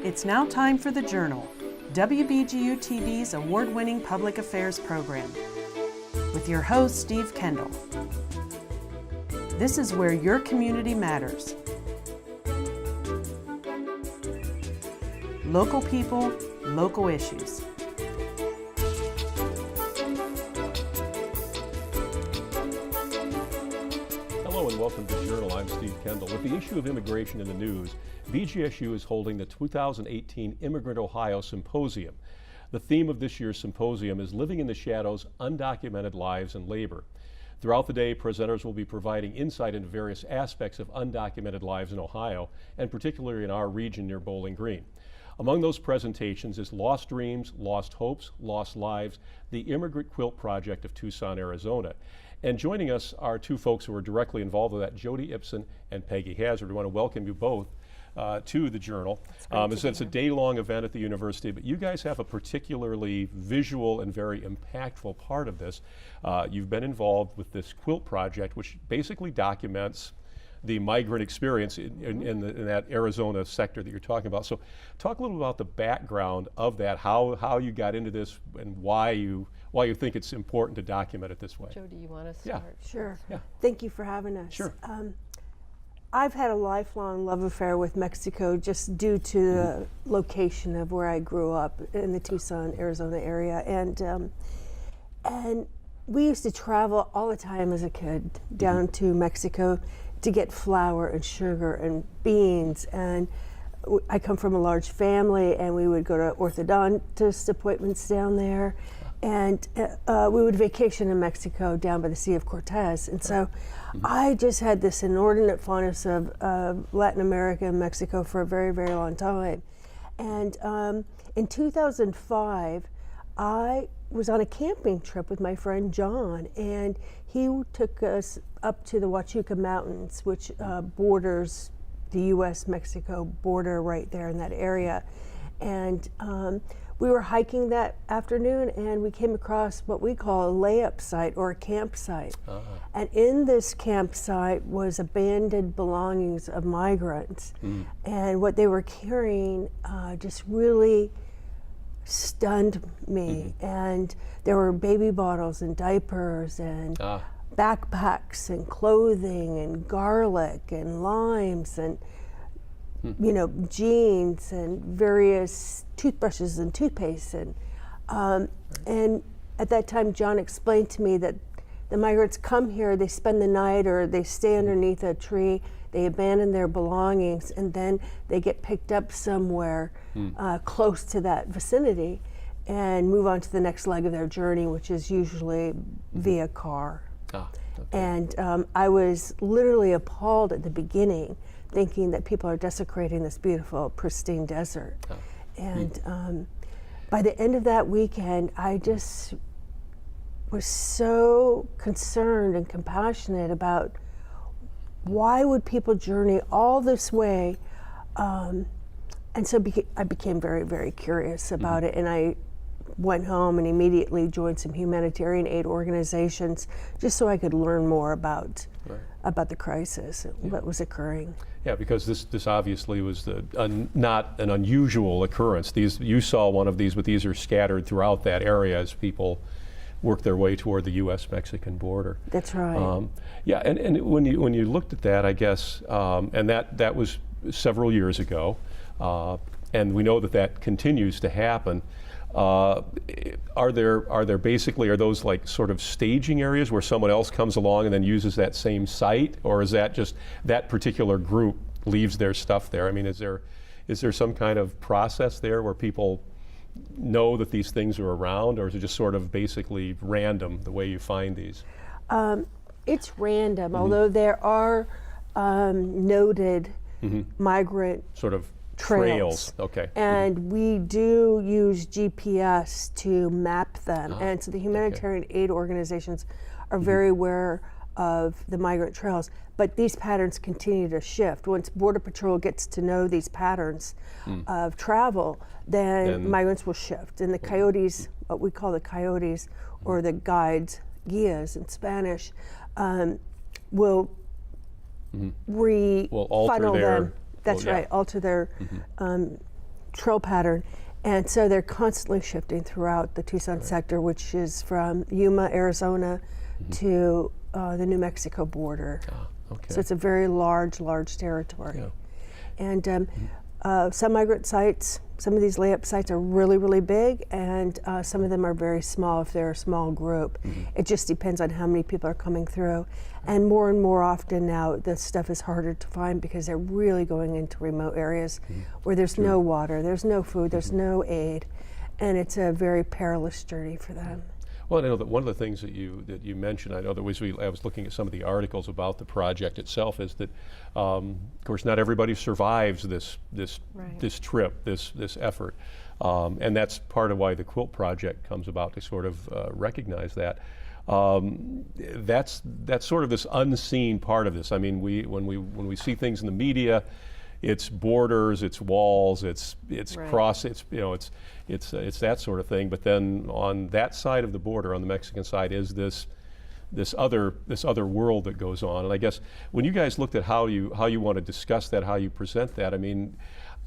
It's now time for The Journal, WBGU-TV's award-winning public affairs program, with your host, Steve Kendall. This is where your community matters. Local people, local issues. Hello and welcome to The Journal. I'm Steve Kendall. With the issue of immigration in the news, BGSU is holding the 2018 Immigrant Ohio Symposium. The theme of this year's symposium is Living in the Shadows, Undocumented Lives and Labor. Throughout the day, presenters will be providing insight into various aspects of undocumented lives in Ohio, and particularly in our region near Bowling Green. Among those presentations is Lost Dreams, Lost Hopes, Lost Lives, the Immigrant Quilt Project of Tucson, Arizona. And joining us are two folks who are directly involved with that, Jodie Ibsen and Peggy. We want to welcome you both to the Journal. It's a day-long event at the university, but you guys have a particularly visual and very impactful part of this. You've been involved with this quilt project, which basically documents the migrant experience in that Arizona sector that you're talking about. So talk a little about the background of that, how you got into this and why you think it's important to document it this way. Jody, you want to start? Yeah. Sure. Yeah. Thank you for having us. Sure. I've had a lifelong love affair with Mexico just due to the location of where I grew up in the Tucson, Arizona area. And we used to travel all the time as a kid down to Mexico to get flour and sugar and beans. And I come from a large family, and we would go to orthodontist appointments down there. And we would vacation in Mexico down by the Sea of Cortez. And so I just had this inordinate fondness of Latin America and Mexico for a very, very long time. And in 2005, I was on a camping trip with my friend John, and he took us up to the Huachuca Mountains, which borders the U.S.-Mexico border right there in that area. And we were hiking that afternoon, and we came across what we call a layup site or a campsite. And in this campsite was abandoned belongings of migrants. And what they were carrying just really stunned me. And there were baby bottles and diapers and backpacks and clothing and garlic and limes and jeans and various toothbrushes and toothpaste. And at that time, John explained to me that the migrants come here, they spend the night or they stay underneath a tree, they abandon their belongings, and then they get picked up somewhere close to that vicinity and move on to the next leg of their journey, which is usually via car. Okay. And I was literally appalled at the beginning, thinking that people are desecrating this beautiful, pristine desert. And by the end of that weekend, I just was so concerned and compassionate about why would people journey all this way. And so I became very, very curious about it, and I went home and immediately joined some humanitarian aid organizations just so I could learn more about the crisis, what was occurring. Yeah, because this obviously was not an unusual occurrence. You saw one of these, but these are scattered throughout that area as people work their way toward the U.S.-Mexican border. That's right. Yeah, and when you looked at that, I guess, and that was several years ago, and we know that continues to happen. Are those like sort of staging areas where someone else comes along and then uses that same site, or is that just that particular group leaves their stuff there? I mean, is there some kind of process there where people know that these things are around, or is it just sort of basically random the way you find these? It's random, although there are noted migrant sort of trails. Okay. And we do use GPS to map them. And so the humanitarian aid organizations are very aware of the migrant trails. But these patterns continue to shift. Once Border Patrol gets to know these patterns of travel, then migrants will shift. And the coyotes, what we call the coyotes, or the guides, guias in Spanish, will will alter funnel their, them. That's right, alter their trail pattern. And so they're constantly shifting throughout the Tucson sector, which is from Yuma, Arizona to the New Mexico border. Okay. So it's a very large territory. Yeah. And some migrant sites, some of these layup sites are really, really big, and some of them are very small if they're a small group. It just depends on how many people are coming through. And more often now, this stuff is harder to find because they're really going into remote areas where there's no water, there's no food, there's no aid, and it's a very perilous journey for them. Well, I know that one of the things that you mentioned, I know that I was looking at some of the articles about the project itself, is that, of course, not everybody survives this trip, this effort, and that's part of why the Quilt Project comes about, to sort of recognize that. That's sort of this unseen part of this. I mean, when we see things in the media, it's borders, it's walls, it's cross, it's that sort of thing. But then on that side of the border, on the Mexican side, is this other world that goes on. And I guess when you guys looked at how you want to discuss that, how you present that, I mean,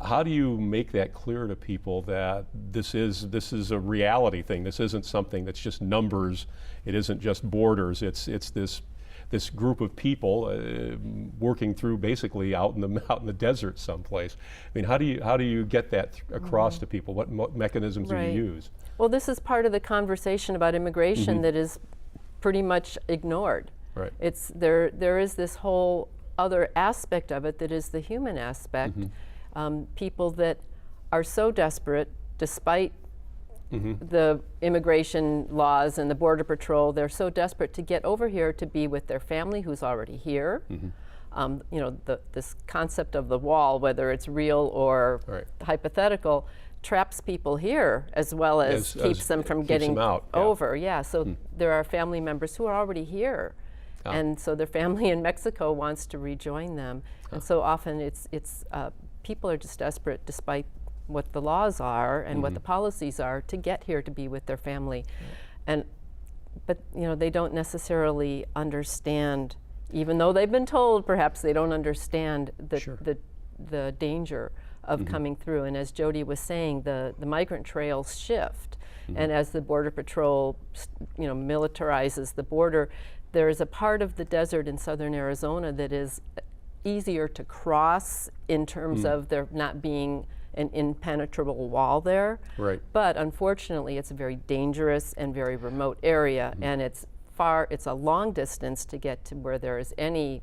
how do you make that clear to people that this is a reality thing? This isn't something that's just numbers. It isn't just borders. It's this group of people working through basically out in the desert someplace. I mean, how do you get that across to people? What mechanisms do you use? Well, this is part of the conversation about immigration that is pretty much ignored. Right. There is this whole other aspect of it that is the human aspect. People that are so desperate, despite the immigration laws and the Border Patrol, they're so desperate to get over here to be with their family who's already here. You know, this concept of the wall, whether it's real or hypothetical, traps people here as well as keeps them from getting over. So there are family members who are already here. And so their family in Mexico wants to rejoin them. And so often it's people are just desperate, despite what the laws are and what the policies are, to get here to be with their family. But you know, they don't necessarily understand, even though they've been told, perhaps they don't understand the danger of coming through. And as Jody was saying, the migrant trails shift. And as the Border Patrol, you know, militarizes the border, there is a part of the desert in southern Arizona that is easier to cross in terms of there not being an impenetrable wall there. But unfortunately, it's a very dangerous and very remote area, and it's a long distance to get to where there is any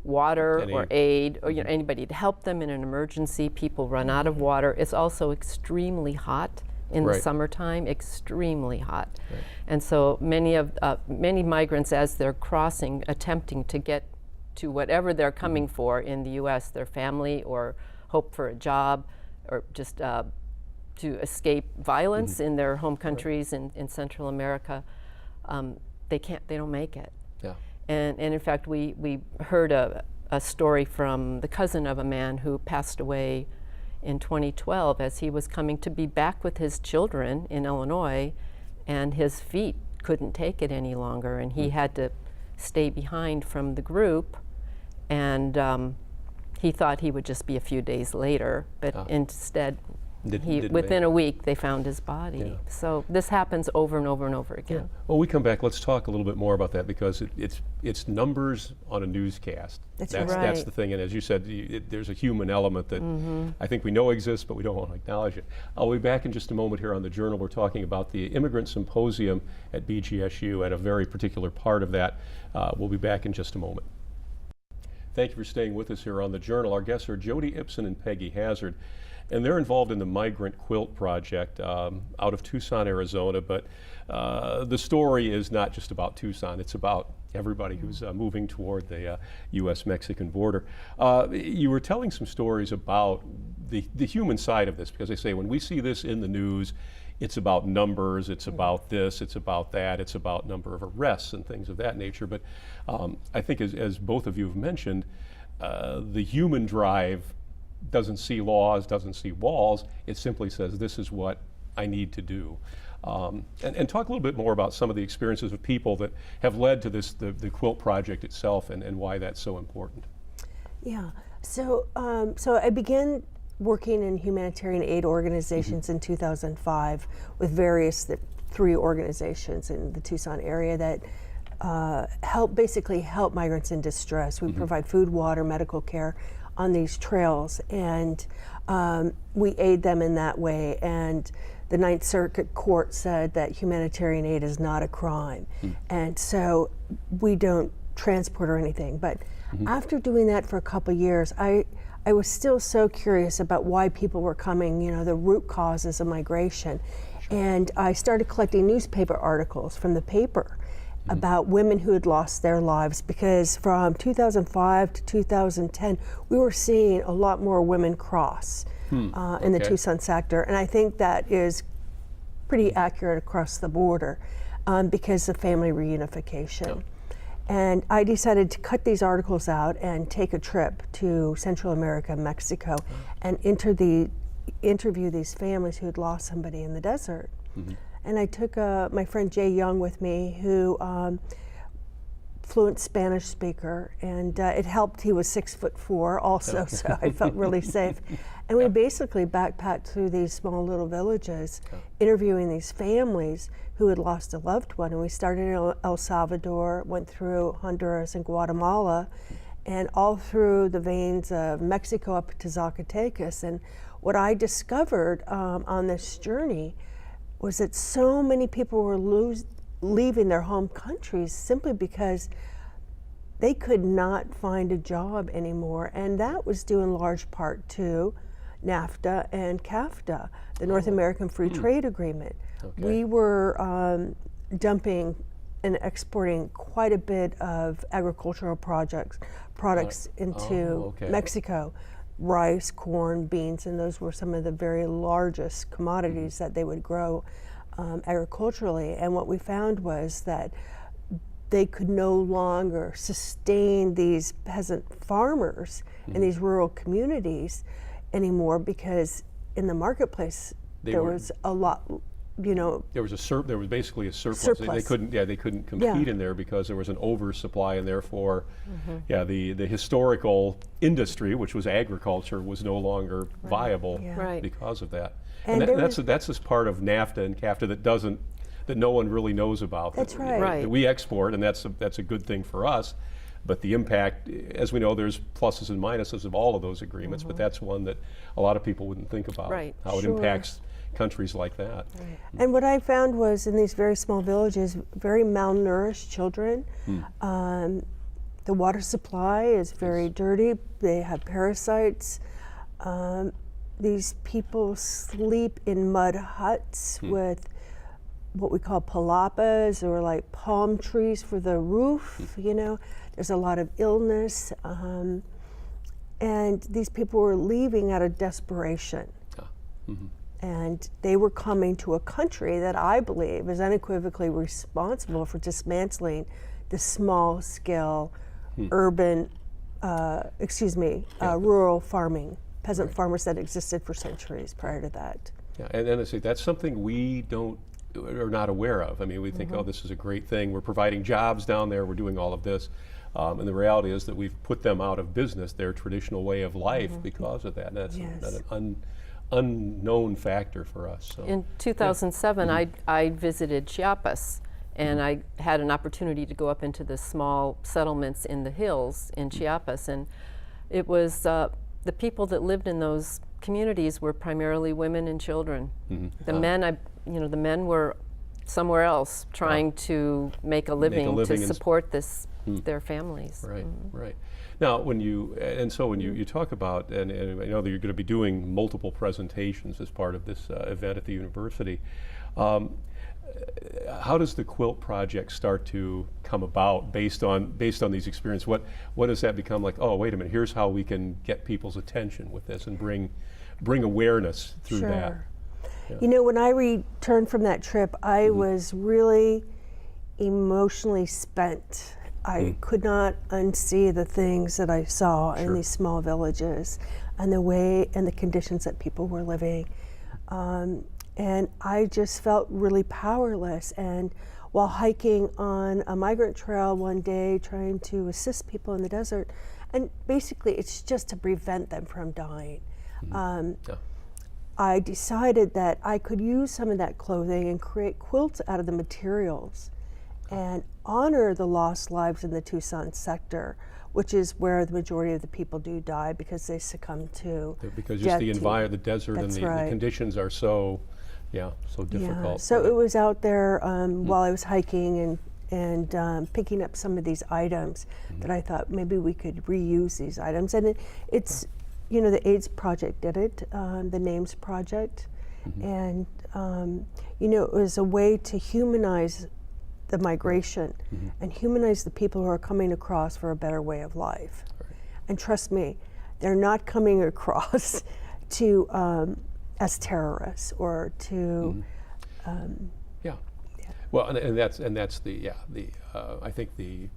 water or aid or anybody to help them in an emergency. People run out of water. It's also extremely hot in the summertime, extremely hot. And so many migrants, as they're crossing, attempting to get to whatever they're coming for in the U.S., their family or hope for a job, or just to escape violence in their home countries in Central America, they don't make it. And in fact, we heard a story from the cousin of a man who passed away in 2012 as he was coming to be back with his children in Illinois, and his feet couldn't take it any longer, and he had to stay behind from the group, and he thought he would just be a few days later, but instead within a week they found his body. So this happens over and over and over again. Well, we come back, let's talk a little bit more about that, because it's numbers on a newscast. That's the thing, and as you said, there's a human element that I think we know exists, but we don't want to acknowledge it. I'll be back in just a moment here on the Journal. We're talking about the Immigrant Symposium at BGSU and a very particular part of that. We'll be back in just a moment. Thank you for staying with us here on the Journal. Our guests are Jodie Ibsen and Peggy Hazard, and they're involved in the Migrant Quilt Project out of Tucson, Arizona. But the story is not just about Tucson, it's about everybody who's moving toward the U.S.-Mexican border. You were telling some stories about the human side of this, because they say when we see this in the news, it's about numbers, it's about this, it's about that, it's about number of arrests and things of that nature. But I think as both of you have mentioned, the human drive doesn't see laws, doesn't see walls. It simply says, this is what I need to do. And talk a little bit more about some of the experiences of people that have led to this, the Quilt Project itself, and why that's so important. Yeah, so I began working in humanitarian aid organizations in 2005 with various 3 organizations in the Tucson area that basically help migrants in distress. We provide food, water, medical care on these trails, and we aid them in that way. And the Ninth Circuit Court said that humanitarian aid is not a crime, and so we don't transport or anything. But after doing that for a couple of years, I was still so curious about why people were coming, the root causes of migration. And I started collecting newspaper articles from the paper about women who had lost their lives, because from 2005 to 2010, we were seeing a lot more women cross in the Tucson sector. And I think that is pretty accurate across the border because of family reunification. And I decided to cut these articles out and take a trip to Central America, Mexico, and interview these families who had lost somebody in the desert. And I took my friend Jay Young with me, who fluent Spanish speaker, and it helped. He was 6'4" also, so I felt really safe. And we basically backpacked through these small little villages, interviewing these families who had lost a loved one. And we started in El Salvador, went through Honduras and Guatemala, and all through the veins of Mexico up to Zacatecas. And what I discovered on this journey was that so many people were leaving their home countries simply because they could not find a job anymore. And that was due in large part to NAFTA and CAFTA, the North American Free Trade Agreement. We were dumping and exporting quite a bit of agricultural products into Mexico. Rice, corn, beans, and those were some of the very largest commodities that they would grow agriculturally. And what we found was that they could no longer sustain these peasant farmers in these rural communities anymore, because in the marketplace there was a lot, there was basically a surplus. They couldn't compete in there because there was an oversupply, and therefore the historical industry, which was agriculture, was no longer viable because of that. And that's this part of NAFTA and CAFTA that no one really knows about. That's right. That we export, and that's a good thing for us. But the impact, as we know, there's pluses and minuses of all of those agreements, but that's one that a lot of people wouldn't think about, how it impacts countries like that. And what I found was in these very small villages, very malnourished children. The water supply is very dirty. They have parasites. These people sleep in mud huts with what we call palapas, or like palm trees for the roof. There's a lot of illness. And these people were leaving out of desperation. And they were coming to a country that I believe is unequivocally responsible for dismantling the small-scale urban, rural farming, peasant farmers that existed for centuries prior to that. And then that's something we are not aware of. I mean, we think, oh, this is a great thing. We're providing jobs down there. We're doing all of this. And the reality is that we've put them out of business, their traditional way of life, because of that. And that's an unknown factor for us. So. In 2007, I visited Chiapas, and I had an opportunity to go up into the small settlements in the hills in Chiapas, and it was the people that lived in those communities were primarily women and children. The men, the men were somewhere else trying to make a living to support their families. Right. Now, when you talk about, and I know that you're going to be doing multiple presentations as part of this event at the university, how does the Quilt Project start to come about based on these experiences? What does that become like? Oh, wait a minute, here's how we can get people's attention with this and bring awareness through that. Yeah. When I returned from that trip, I was really emotionally spent. I could not unsee the things that I saw in these small villages and the way and the conditions that people were living. And I just felt really powerless. And while hiking on a migrant trail one day, trying to assist people in the desert, and basically it's just to prevent them from dying. I decided that I could use some of that clothing and create quilts out of the materials and honor the lost lives in the Tucson sector, which is where the majority of the people do die because they succumb to because just the environment, the desert, and the conditions are so, so difficult. Yeah. So it was out there while I was hiking and picking up some of these items that I thought maybe we could reuse these items. And it's, the AIDS Project did it, the Names Project. And, it was a way to humanize the migration and humanize the people who are coming across for a better way of life. And trust me, they're not coming across to as terrorists or to well, and that's the I think the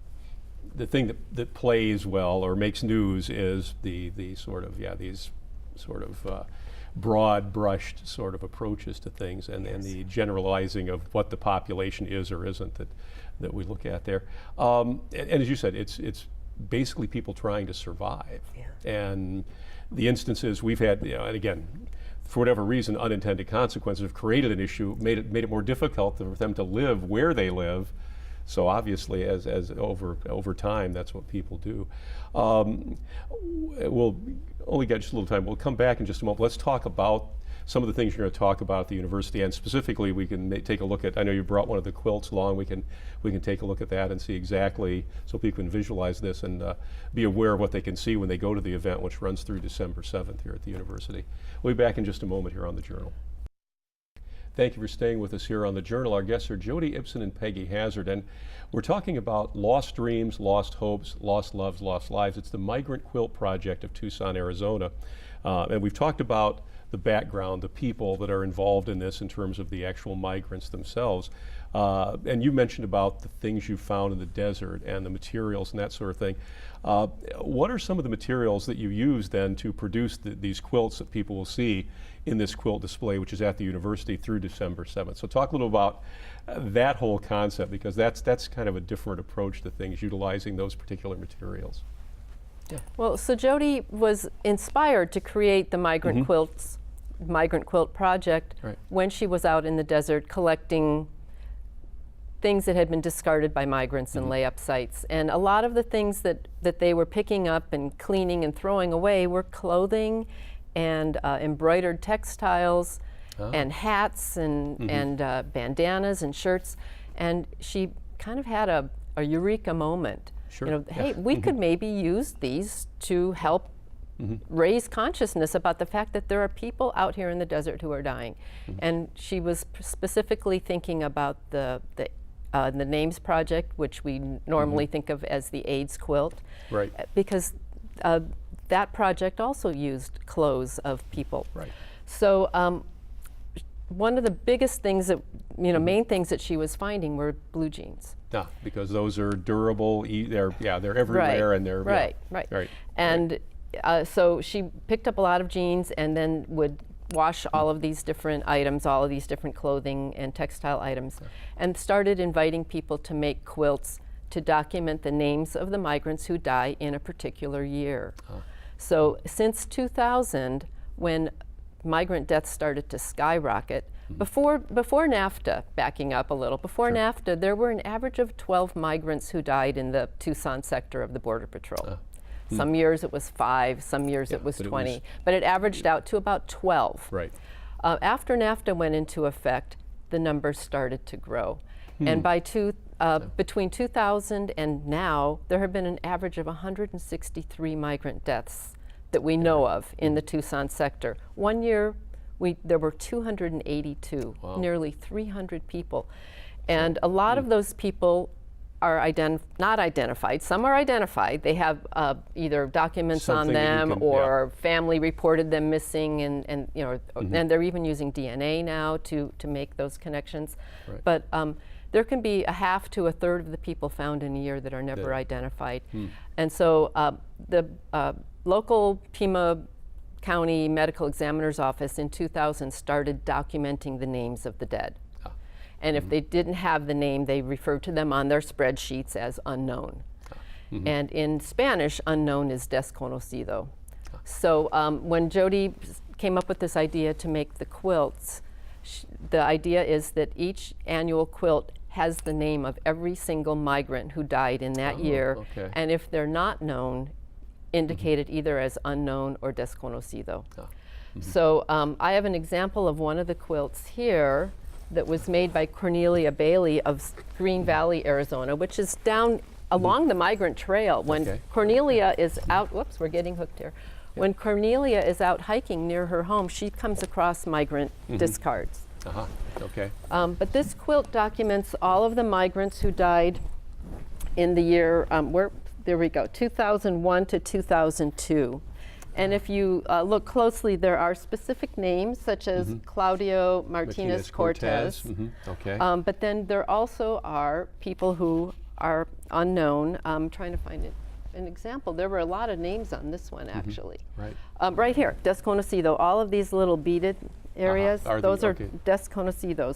thing that plays well or makes news is the sort of these sort of broad brushed sort of approaches to things and the generalizing of what the population is or isn't that we look at there. And as you said, it's basically people trying to survive. And the instances we've had, and again, for whatever reason, unintended consequences have created an issue, made it more difficult for them to live where they live. So obviously, as over time, that's what people do. We'll only get just a little time. We'll come back in just a moment. Let's talk about some of the things you're going to talk about at the university, and specifically, we can take a look at. I know you brought one of the quilts along. We can take a look at that and see exactly, so people can visualize this and be aware of what they can see when they go to the event, which runs through December 7th here at the university. We'll be back in just a moment here on the Journal. Thank you for staying with us here on the Journal. Our guests are Jodie Ibsen and Peggy Hazard, and we're talking about lost dreams, lost hopes, lost loves, lost lives. It's the Migrant Quilt Project of Tucson, Arizona, and we've talked about the background, the people that are involved in this in terms of the actual migrants themselves. And you mentioned about the things you found in the desert and the materials and that sort of thing. What are some of the materials that you use then to produce these quilts that people will see in this quilt display, which is at the university through December 7th? So talk a little about that whole concept, because that's kind of a different approach to things, utilizing those particular materials. Well, so Jody was inspired to create the Migrant Quilt Project when she was out in the desert collecting things that had been discarded by migrants in layup sites. And a lot of the things that they were picking up and cleaning and throwing away were clothing and embroidered textiles and hats and bandanas and shirts. And she kind of had a eureka moment. Sure. Hey, we could maybe use these to help raise consciousness about the fact that there are people out here in the desert who are dying. And she was specifically thinking about the Names Project, which we normally think of as the AIDS quilt, because that project also used clothes of people. So one of the biggest things that, main things that she was finding were blue jeans. Because those are durable. They're everywhere, and they're right. And so she picked up a lot of jeans and then would wash all of these different items, all of these different clothing and textile items, and started inviting people to make quilts to document the names of the migrants who die in a particular year. So since 2000, when migrant deaths started to skyrocket, before NAFTA, backing up a little, before NAFTA, there were an average of 12 migrants who died in the Tucson sector of the Border Patrol. Some years it was 5, some years it was 20, but it averaged out to about 12. After NAFTA went into effect, the numbers started to grow. And by between 2000 and now, there have been an average of 163 migrant deaths that we know of in the Tucson sector. One year, there were 282, nearly 300 people. And a lot of those people are not identified. Some are identified. They have either documents on them or family reported them missing, and and they're even using DNA now to make those connections. But there can be a half to a third of the people found in a year that are never identified. And so the local Pima County Medical Examiner's Office in 2000 started documenting the names of the dead. And if they didn't have the name, they referred to them on their spreadsheets as unknown. And in Spanish, unknown is desconocido. So when Jody came up with this idea to make the quilts, the idea is that each annual quilt has the name of every single migrant who died in that year, okay. and if they're not known, indicated either as unknown or desconocido. So I have an example of one of the quilts here that was made by Cornelia Bailey of Green Valley, Arizona, which is down along the migrant trail. When Cornelia is out, whoops, we're getting hooked here. When Cornelia is out hiking near her home, she comes across migrant discards. Okay. But this quilt documents all of the migrants who died in the year, there we go, 2001 to 2002. And if you look closely, there are specific names such as Claudio Martinez Cortez. Okay. But then there also are people who are unknown. I'm trying to find an example. There were a lot of names on this one, actually. Right. Right here, desconocido. All of these little beaded areas, those are okay. desconocidos.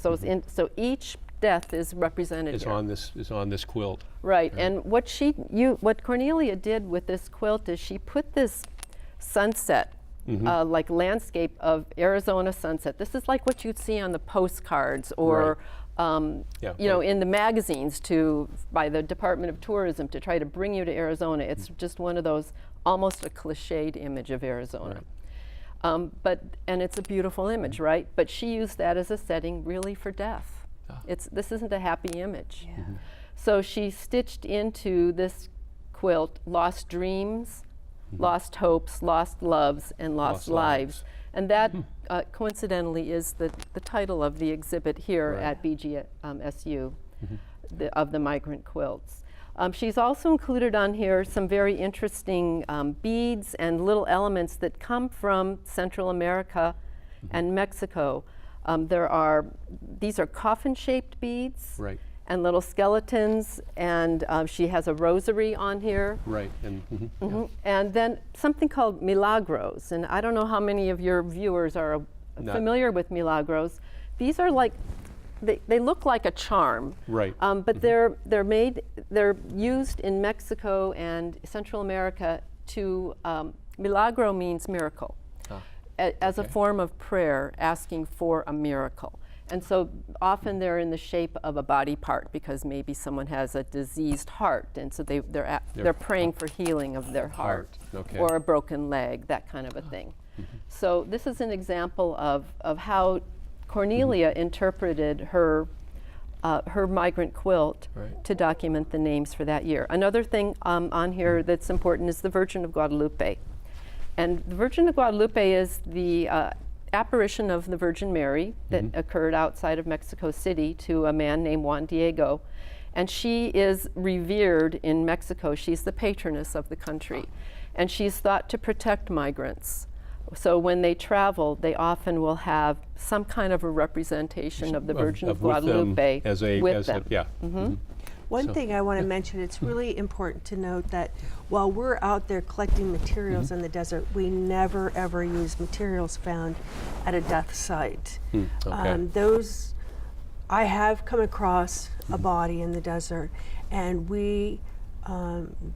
So each death is represented here. Is on this quilt. Right. And what Cornelia did with this quilt is she put this sunset, like landscape of Arizona sunset. This is like what you'd see on the postcards or you know, in the magazines by the Department of Tourism to try to bring you to Arizona. It's just one of those, almost a cliched image of Arizona. And it's a beautiful image, right? But she used that as a setting really for death. This isn't a happy image. So she stitched into this quilt lost dreams, lost hopes, lost loves, and lost lives. And that coincidentally is the title of the exhibit here at BGSU of the migrant quilts. She's also included on here some very interesting beads and little elements that come from Central America and Mexico. These are coffin-shaped beads. And little skeletons, and she has a rosary on here. And then something called milagros, and I don't know how many of your viewers are familiar with milagros. These are like, they look like a charm, but they're used in Mexico and Central America to, milagro means miracle, as a form of prayer, asking for a miracle. And so often they're in the shape of a body part because maybe someone has a diseased heart, and so they're praying for healing of their heart. Or a broken leg, that kind of a thing. So this is an example of how Cornelia interpreted her migrant quilt to document the names for that year. Another thing on here that's important is the Virgin of Guadalupe. And the Virgin of Guadalupe is the apparition of the Virgin Mary that occurred outside of Mexico City to a man named Juan Diego. And she is revered in Mexico. She's the patroness of the country. And she's thought to protect migrants. So when they travel, they often will have some kind of a representation of the Virgin of Guadalupe with them. One thing I want to mention, it's really important to note that while we're out there collecting materials in the desert, we never ever use materials found at a death site. I have come across a body in the desert, and we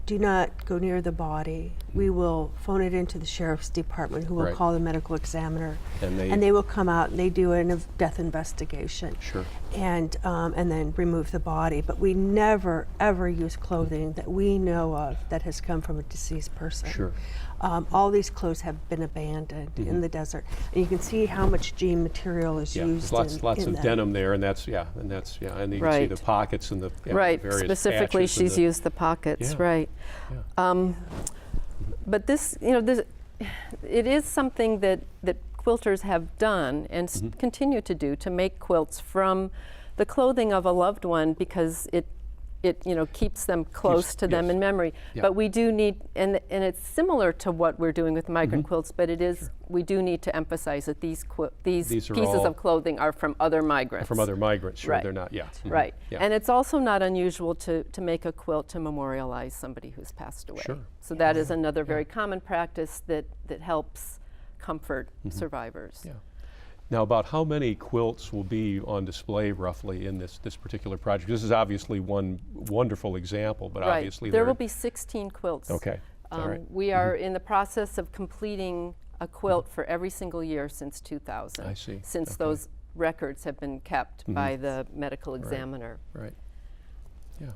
do not go near the body. We will phone it into the sheriff's department, who will call the medical examiner, and they will come out and they do a death investigation, and then remove the body. But we never ever use clothing that we know of that has come from a deceased person. All these clothes have been abandoned in the desert, and you can see how much jean material is used. Lots of them. denim there, and that's and you can see the pockets and the various specifically patches she's used the pockets, but this, it is something that quilters have done and continue to do, to make quilts from the clothing of a loved one, because it keeps them close to them in memory. But we do need, and it's similar to what we're doing with migrant quilts, but it is, we do need to emphasize that these pieces of clothing are from other migrants. They're not, And it's also not unusual to make a quilt to memorialize somebody who's passed away. So that is another very common practice that helps comfort survivors. Now, about how many quilts will be on display roughly in this particular project? This is obviously one wonderful example, but obviously there will be 16 quilts All right. We are in the process of completing a quilt for every single year since 2000. I see. Since Okay. those records have been kept by the medical examiner. Right. Yeah.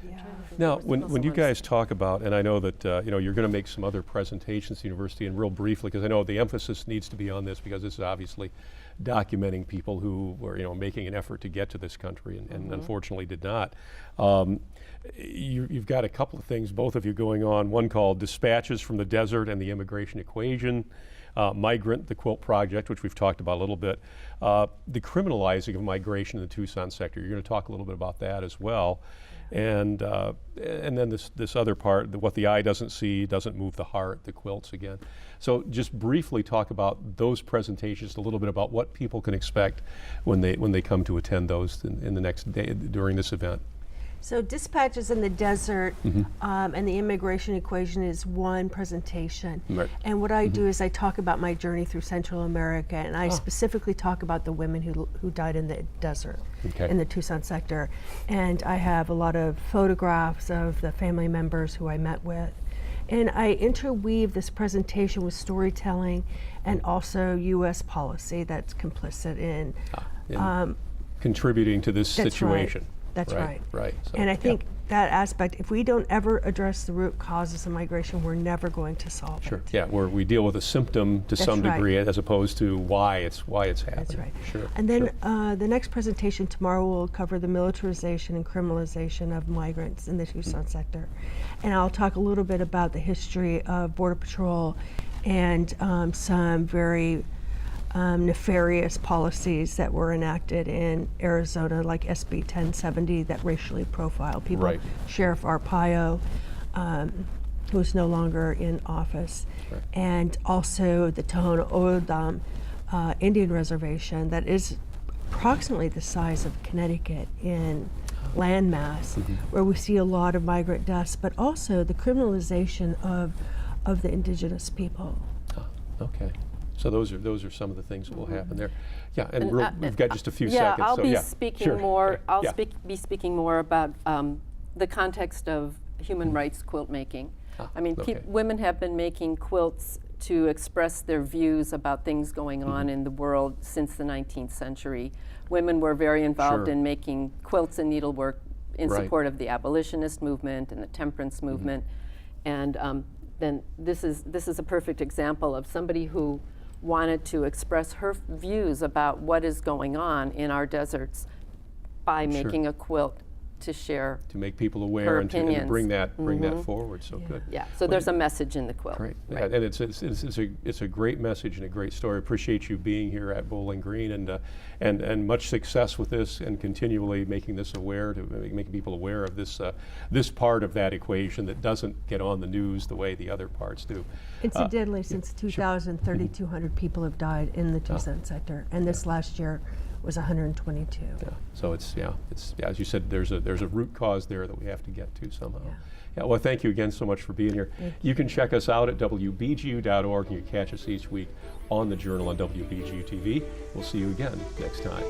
Yeah. Now, when you guys talk about, and I know that you know, you're going to make some other presentations to the university, and real briefly, because I know the emphasis needs to be on this, because this is obviously documenting people who were, you know, making an effort to get to this country and unfortunately did not. You've got a couple of things, both of you, going on. One called Dispatches from the Desert and the Immigration Equation. Migrant, the Quilt Project, which we've talked about a little bit. The criminalizing of migration in the Tucson sector. You're going to talk a little bit about that as well. And then this other part, what the eye doesn't see doesn't move the heart, the quilts again. So just briefly talk about those presentations, a little bit about what people can expect when they come to attend those in the next day during this event. So Dispatches in the Desert and the Immigration Equation is one presentation. Right. And what I do is I talk about my journey through Central America, and I specifically talk about the women who died in the desert in the Tucson sector. And I have a lot of photographs of the family members who I met with. And I interweave this presentation with storytelling and also U.S. policy that's complicit in contributing to this that's situation. Right. That's right. Right. So, And I think that aspect, if we don't ever address the root causes of migration, we're never going to solve Sure. it. Yeah, where we deal with a symptom to some right. degree, as opposed to why it's happening. That's right. Sure. And then the next presentation tomorrow will cover the militarization and criminalization of migrants in the Tucson sector. And I'll talk a little bit about the history of Border Patrol and some very nefarious policies that were enacted in Arizona, like SB 1070, that racially profile people. Right. Sheriff Arpaio, who is no longer in office, Right. and also the Tohono O'odham Indian Reservation that is approximately the size of Connecticut in landmass, where we see a lot of migrant deaths, but also the criminalization of the indigenous people. Okay. So those are some of the things that will happen there. Yeah, and we've got just a few Yeah, seconds. I'll so be yeah. speaking Sure. more. Okay. I'll Yeah. be speaking more about the context of human rights quilt making. I mean, okay. women have been making quilts to express their views about things going on in the world since the 19th century. Women were very involved Sure. in making quilts and needlework in Right. support of the abolitionist movement and the temperance movement. And then this is a perfect example of somebody who wanted to express her views about what is going on in our deserts by making a quilt to share. To make people aware Her and to opinions. bring that forward. So good. Yeah, so there's a message in the quilt. Great. Right. Yeah, and it's a great message and a great story. Appreciate you being here at Bowling Green, and much success with this, and continually making this aware, to making people aware of this this part of that equation that doesn't get on the news the way the other parts do. Incidentally, since 2000, 3,200 people have died in the Tucson sector, and this last year was 122. Yeah. So it's as you said, there's a root cause there that we have to get to somehow. Yeah. Well, thank you again so much for being here. You can check us out at WBGU.org, and you catch us each week on the Journal on WBGU-TV. We'll see you again next time.